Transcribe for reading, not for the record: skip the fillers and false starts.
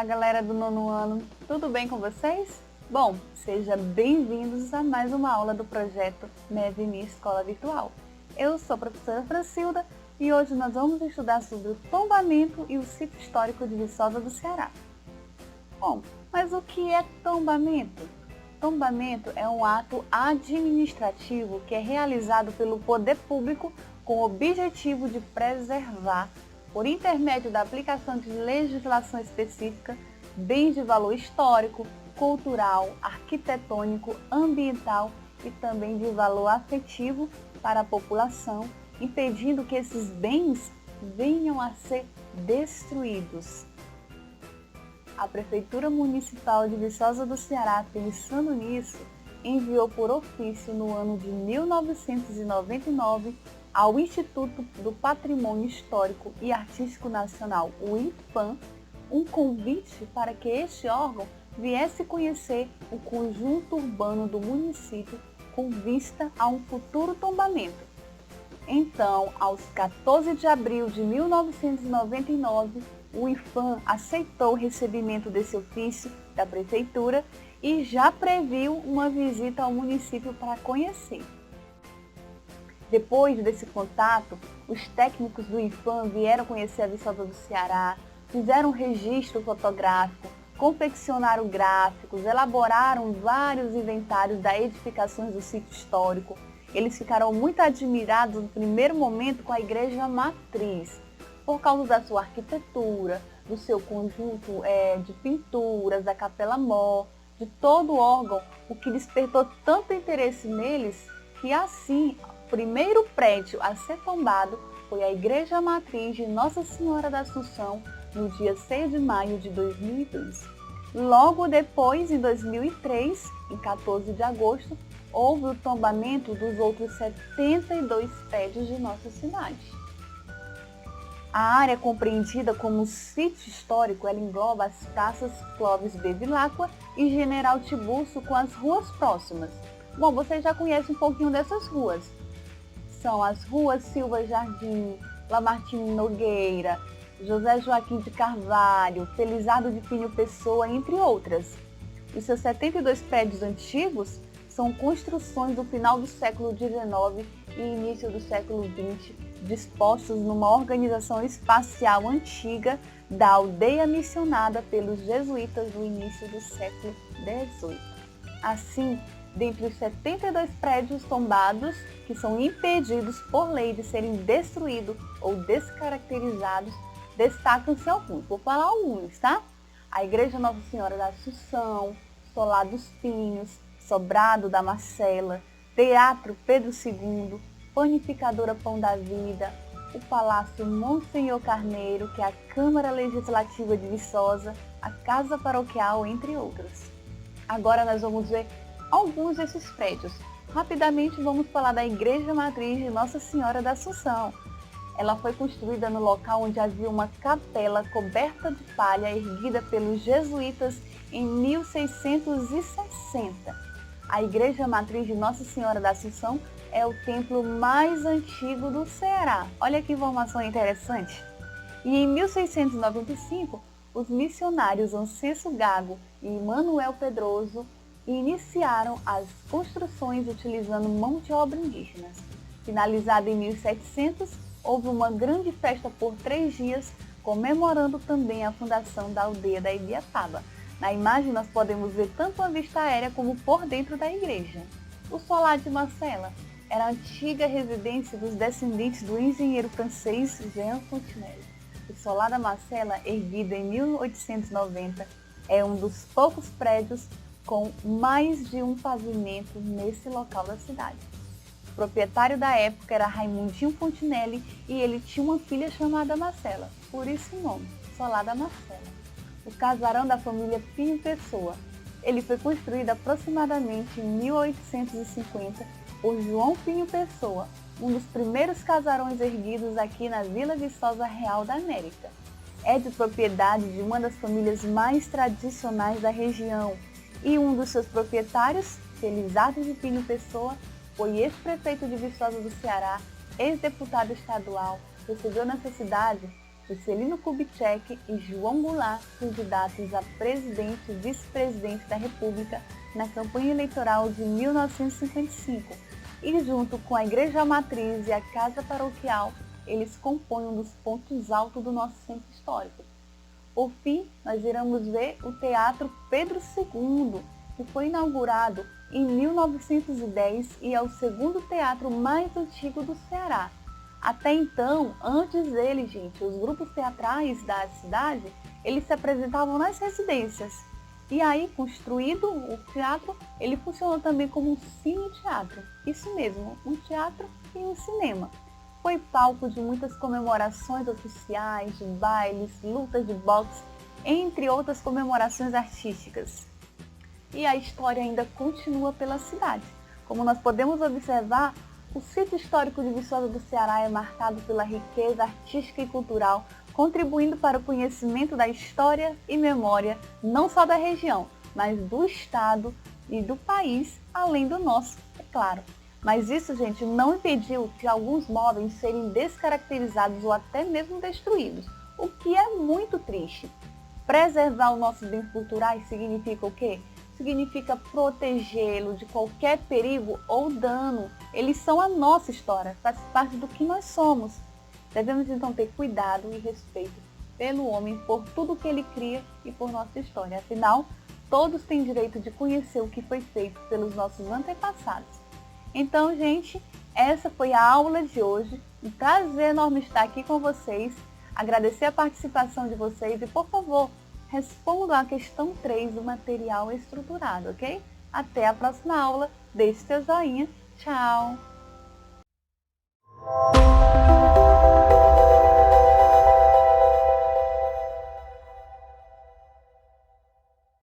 Olá, galera do nono ano, tudo bem com vocês? Bom, sejam bem-vindos a mais uma aula do projeto MEV Minha Escola Virtual. Eu sou a professora Francilda e hoje nós vamos estudar sobre o tombamento e o sítio histórico de Viçosa do Ceará. Bom, mas o que é tombamento? Tombamento é um ato administrativo que é realizado pelo poder público com o objetivo de preservar, por intermédio da aplicação de legislação específica, bens de valor histórico, cultural, arquitetônico, ambiental e também de valor afetivo para a população, impedindo que esses bens venham a ser destruídos. A Prefeitura Municipal de Viçosa do Ceará, pensando nisso, enviou por ofício no ano de 1999 ao Instituto do Patrimônio Histórico e Artístico Nacional, o IPAN, um convite para que este órgão viesse conhecer o conjunto urbano do município com vista a um futuro tombamento. Então, aos 14 de abril de 1999, o IPAN aceitou o recebimento desse ofício da Prefeitura e já previu uma visita ao município para conhecer. Depois desse contato, os técnicos do IPAN vieram conhecer a Viçosa do Ceará, fizeram um registro fotográfico, confeccionaram gráficos, elaboraram vários inventários das edificações do sítio histórico. Eles ficaram muito admirados no primeiro momento com a igreja matriz, por causa da sua arquitetura, do seu conjunto de pinturas, da capela-mor, de todo o órgão, o que despertou tanto interesse neles que assim, o primeiro prédio a ser tombado foi a Igreja Matriz de Nossa Senhora da Assunção, no dia 6 de maio de 2002. Logo depois, em 2003, em 14 de agosto, houve o tombamento dos outros 72 prédios de nossa cidade. A área compreendida como sítio histórico, ela engloba as praças Clóvis Bevilacqua e General Tiburcio com as ruas próximas. Bom, vocês já conhecem um pouquinho dessas ruas. São as ruas Silva Jardim, Lamartine Nogueira, José Joaquim de Carvalho, Felizardo de Pinho Pessoa, entre outras. Os seus 72 prédios antigos são construções do final do século XIX e início do século XX, dispostos numa organização espacial antiga da aldeia missionada pelos jesuítas no início do século XVIII. Assim, dentre os 72 prédios tombados, que são impedidos por lei de serem destruídos ou descaracterizados, destacam-se alguns. Vou falar alguns, tá? A Igreja Nossa Senhora da Assunção, Solar dos Pinhos, Sobrado da Marcela, Teatro Pedro II, Panificadora Pão da Vida, o Palácio Monsenhor Carneiro, que é a Câmara Legislativa de Viçosa, a Casa Paroquial, entre outros. Agora nós vamos ver alguns desses prédios. Rapidamente vamos falar da Igreja Matriz de Nossa Senhora da Assunção. Ela foi construída no local onde havia uma capela coberta de palha erguida pelos jesuítas em 1660. A Igreja Matriz de Nossa Senhora da Assunção é o templo mais antigo do Ceará. Olha que informação interessante. E em 1695, os missionários Ancenso Gago e Manuel Pedroso iniciaram as construções utilizando mão de obra indígena. Finalizada em 1700, houve uma grande festa por 3 dias, comemorando também a fundação da aldeia da Ibiapaba. Na imagem nós podemos ver tanto a vista aérea como por dentro da igreja. O Solar de Marcela era a antiga residência dos descendentes do engenheiro francês Jean Fontenelle. O Solar da Marcela, erguido em 1890, é um dos poucos prédios com mais de um pavimento nesse local da cidade. O proprietário da época era Raimundinho Fontenelle e ele tinha uma filha chamada Marcela, por isso o nome, Solar da Marcela. O casarão da família Pinho Pessoa. Ele foi construído aproximadamente em 1850 por João Pinho Pessoa, um dos primeiros casarões erguidos aqui na Vila Viçosa Real da América. É de propriedade de uma das famílias mais tradicionais da região e um dos seus proprietários, Felizardo de Pinho Pessoa, foi ex-prefeito de Viçosa do Ceará, ex-deputado estadual, recebeu nessa cidade Juscelino Kubitschek e João Goulart, candidatos a presidente e vice-presidente da República na campanha eleitoral de 1955. E junto com a Igreja Matriz e a Casa Paroquial, eles compõem um dos pontos altos do nosso centro histórico. Por fim, nós iremos ver o Teatro Pedro II, que foi inaugurado em 1910 e é o segundo teatro mais antigo do Ceará. Até então, antes dele, gente, os grupos teatrais da cidade, eles se apresentavam nas residências. E aí, construído o teatro, ele funcionou também como um cine-teatro. Isso mesmo, um teatro e um cinema. Foi palco de muitas comemorações oficiais, de bailes, lutas de boxe, entre outras comemorações artísticas. E a história ainda continua pela cidade. Como nós podemos observar, o sítio histórico de Viçosa do Ceará é marcado pela riqueza artística e cultural, contribuindo para o conhecimento da história e memória, não só da região, mas do estado e do país, além do nosso, é claro. Mas isso, gente, não impediu de alguns móveis serem descaracterizados ou até mesmo destruídos, o que é muito triste. Preservar os nossos bens culturais significa o quê? Significa protegê-lo de qualquer perigo ou dano. Eles são a nossa história, faz parte do que nós somos. Devemos então ter cuidado e respeito pelo homem, por tudo que ele cria e por nossa história. Afinal, todos têm direito de conhecer o que foi feito pelos nossos antepassados. Então, gente, essa foi a aula de hoje. Um prazer enorme estar aqui com vocês. Agradecer a participação de vocês e, por favor, respondam a questão 3 do material estruturado, ok? Até a próxima aula. Deixe seu joinha. Tchau!